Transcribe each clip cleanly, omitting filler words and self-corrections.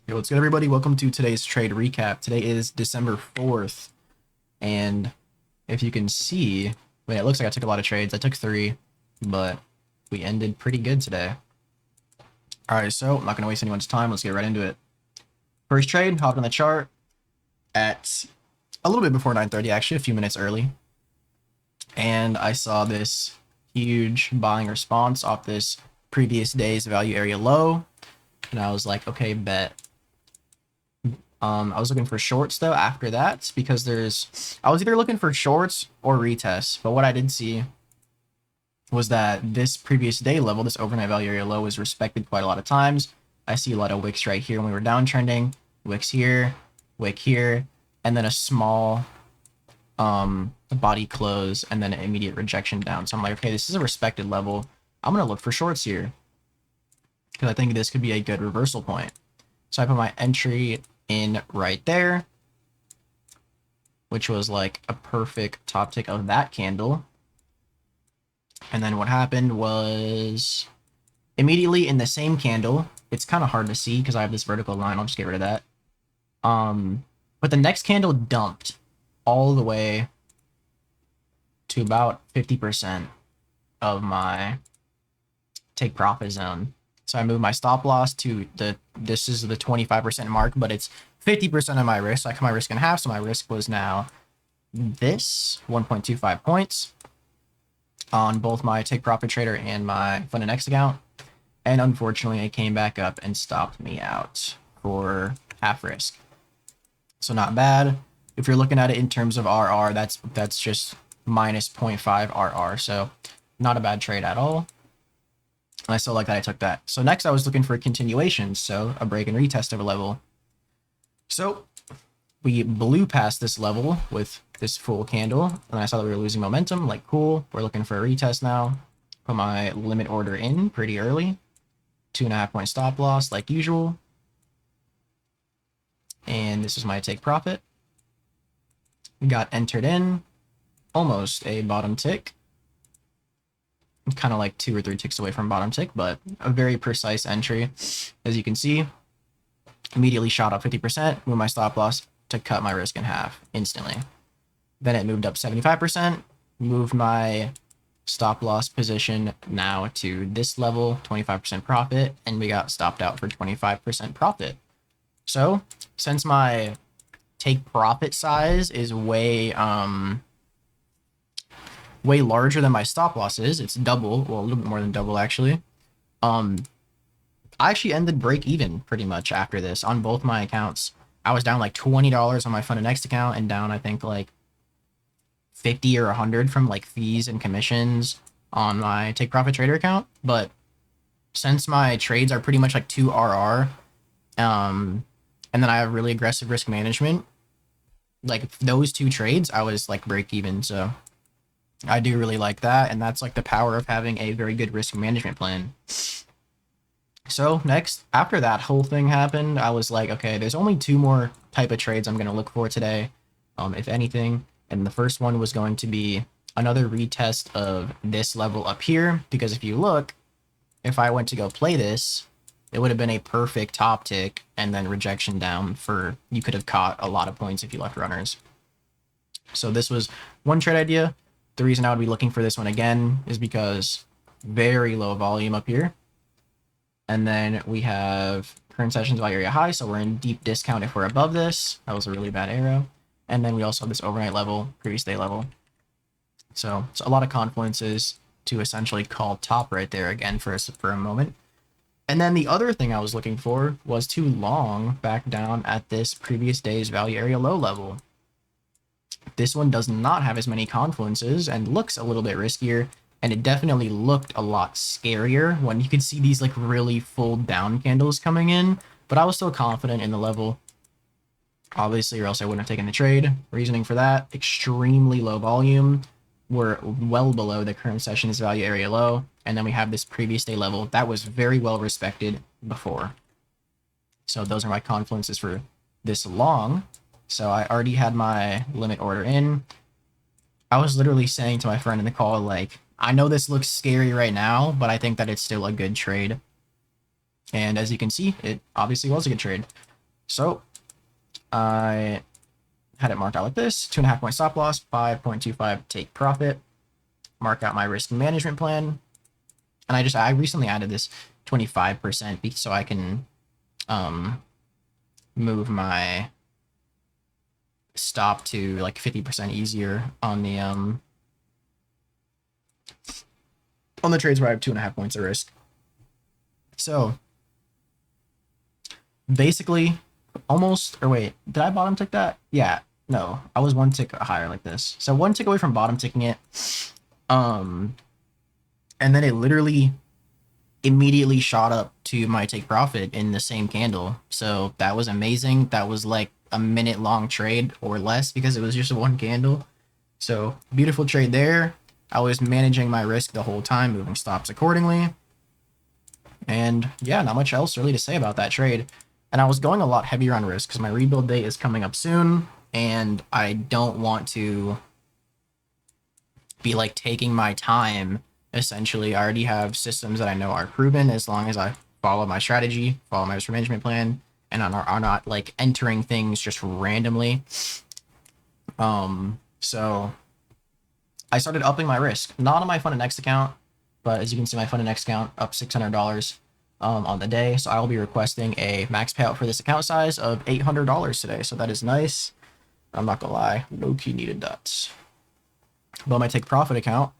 Yo, what's good, everybody? Welcome to today's trade recap. Today is December 4th, and if you can see, wait, it looks like I took a lot of trades. I took 3, but we ended pretty good today. All right, so I'm not going to waste anyone's time. Let's get right into it. First trade, hopped on the chart at a little bit before 9:30, actually, a few minutes early, and I saw this huge buying response off this previous day's value area low, and I was like, okay, bet. I was looking for shorts though after that because I was either looking for shorts or retests, but what I did see was that this previous day level, this overnight value area low, was respected quite a lot of times. I see a lot of wicks right here when we were downtrending, wicks here, wick here, and then a small body close and then an immediate rejection down. So I'm like, okay, this is a respected level. I'm gonna look for shorts here because I think this could be a good reversal point. So I put my entry in right there, which was like a perfect top tick of that candle. And then what happened was immediately in the same candle, it's kind of hard to see because I have this vertical line. I'll just get rid of that. But the next candle dumped all the way to about 50% of my take profit zone. So I moved my stop loss to this is the 25% mark, but it's 50% of my risk. So I cut my risk in half. So my risk was now this 1.25 points on both my take profit trader and my fund and X account. And unfortunately, it came back up and stopped me out for half risk. So not bad. If you're looking at it in terms of RR, that's just minus 0.5 RR. So not a bad trade at all. I still like that I took that. So next I was looking for a continuation, so a break and retest of a level. So we blew past this level with this full candle, and I saw that we were losing momentum. Like, cool, we're looking for a retest now. Put my limit order in pretty early. 2.5 point stop loss like usual. And this is my take profit. We got entered in, almost a bottom tick. Kind of like 2 or 3 ticks away from bottom tick, but a very precise entry. As you can see, immediately shot up 50%, moved my stop loss to cut my risk in half instantly. Then it moved up 75%, moved my stop loss position now to this level, 25% profit, and we got stopped out for 25% profit. So since my take profit size is way larger than my stop loss is, it's double, well, a little bit more than double actually. I actually ended break even pretty much after this on both my accounts. I was down like $20 on my fund and next account and down I think like 50 or 100 from like fees and commissions on my take profit trader account. But since my trades are pretty much like 2 RR, and then I have really aggressive risk management, like those 2 trades, I was like break even. So I do really like that, and that's like the power of having a very good risk management plan. So next, after that whole thing happened, I was like, okay, there's only 2 more type of trades I'm going to look for today, if anything. And the first one was going to be another retest of this level up here, because if you look, if I went to go play this, it would have been a perfect top tick and then rejection down for, you could have caught a lot of points if you left runners. So this was one trade idea. The reason I would be looking for this one again is because very low volume up here. And then we have current sessions value area high, so we're in deep discount if we're above this. That was a really bad arrow. And then we also have this overnight level, previous day level. So it's a lot of confluences to essentially call top right there again for a moment. And then the other thing I was looking for was to long back down at this previous day's value area low level. This one does not have as many confluences and looks a little bit riskier, and it definitely looked a lot scarier when you could see these like really full down candles coming in, but I was still confident in the level, obviously, or else I wouldn't have taken the trade. Reasoning for that: extremely low volume. We're well below the current session's value area low, and then we have this previous day level that was very well respected before. So those are my confluences for this long. So I already had my limit order in. I was literally saying to my friend in the call, like, I know this looks scary right now, but I think that it's still a good trade. And as you can see, it obviously was a good trade. So I had it marked out like this: 2.5 point stop loss, 5.25 take profit. Mark out my risk management plan, and I recently added this 25% so I can move my stop to like 50% easier on the trades where I have 2.5 points of risk. So basically, almost, or wait, did I bottom tick that? Yeah, no, I was one tick higher like this. So one tick away from bottom ticking it. And then it literally immediately shot up to my take profit in the same candle. So that was amazing. That was like a minute long trade or less because it was just one candle. So beautiful trade there. I was managing my risk the whole time, moving stops accordingly. And yeah, not much else really to say about that trade. And I was going a lot heavier on risk because my rebuild date is coming up soon, and I don't want to be like taking my time. Essentially, I already have systems that I know are proven as long as I follow my strategy, follow my risk management plan, and are not like entering things just randomly. So I started upping my risk, not on my Fund and Next account, but as you can see, my Fund and Next account up $600 on the day. So I will be requesting a max payout for this account size of $800 today. So that is nice. I'm not gonna lie, low key needed that. But my take profit account,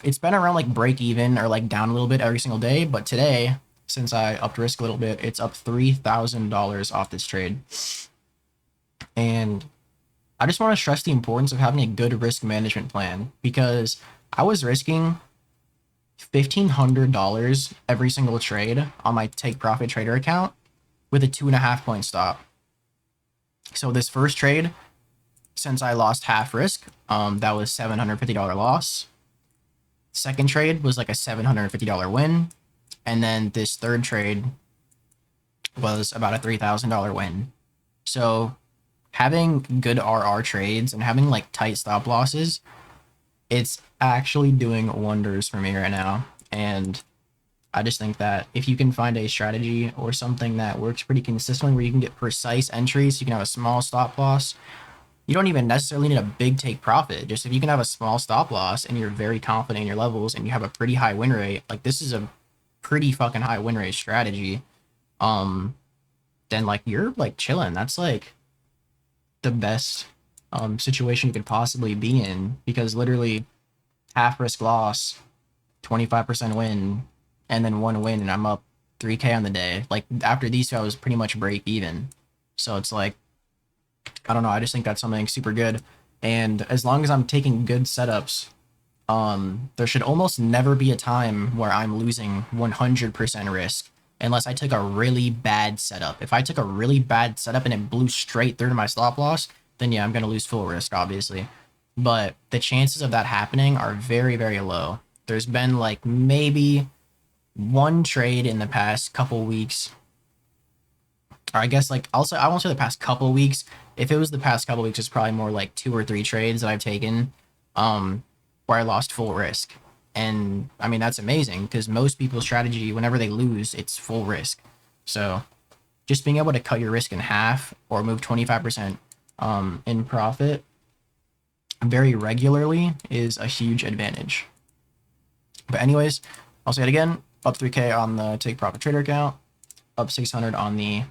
it's been around like break even or like down a little bit every single day. But today, since I upped risk a little bit, it's up $3,000 off this trade. And I just want to stress the importance of having a good risk management plan, because I was risking $1,500 every single trade on my take profit trader account with a 2.5 point stop. So this first trade, since I lost half risk, that was $750 loss. Second trade was like a $750 win. And then this third trade was about a $3,000 win. So having good RR trades and having like tight stop losses, it's actually doing wonders for me right now. And I just think that if you can find a strategy or something that works pretty consistently where you can get precise entries, you can have a small stop loss. You don't even necessarily need a big take profit. Just if you can have a small stop loss and you're very confident in your levels and you have a pretty high win rate, like this is a pretty fucking high win rate strategy, then like you're like chilling. That's like the best situation you could possibly be in, because literally half risk loss, 25% win, and then one win, and I'm up 3K on the day. Like after these two, I was pretty much break even. So it's like, I don't know. I just think that's something super good. And as long as I'm taking good setups, there should almost never be a time where I'm losing 100% risk unless I took a really bad setup. If I took a really bad setup and it blew straight through to my stop loss, then yeah, I'm going to lose full risk, obviously. But the chances of that happening are very, very low. There's been like maybe one trade in the past couple weeks, or I guess like also I won't say the past couple weeks. If it was the past couple weeks, it's probably more like 2 or 3 trades that I've taken where I lost full risk. And I mean, that's amazing because most people's strategy, whenever they lose, it's full risk. So just being able to cut your risk in half or move 25% in profit very regularly is a huge advantage. But anyways, I'll say it again, up 3K on the take profit trader account, up 600 on the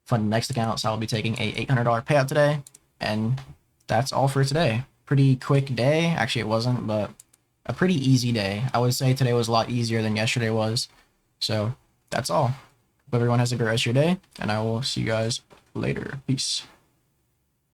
Fund Next account. So I'll be taking a $800 payout today. And that's all for today. Pretty quick day. Actually, it wasn't, but a pretty easy day. I would say today was a lot easier than yesterday was. So that's all. Hope everyone has a great rest of your day, and I will see you guys later. Peace.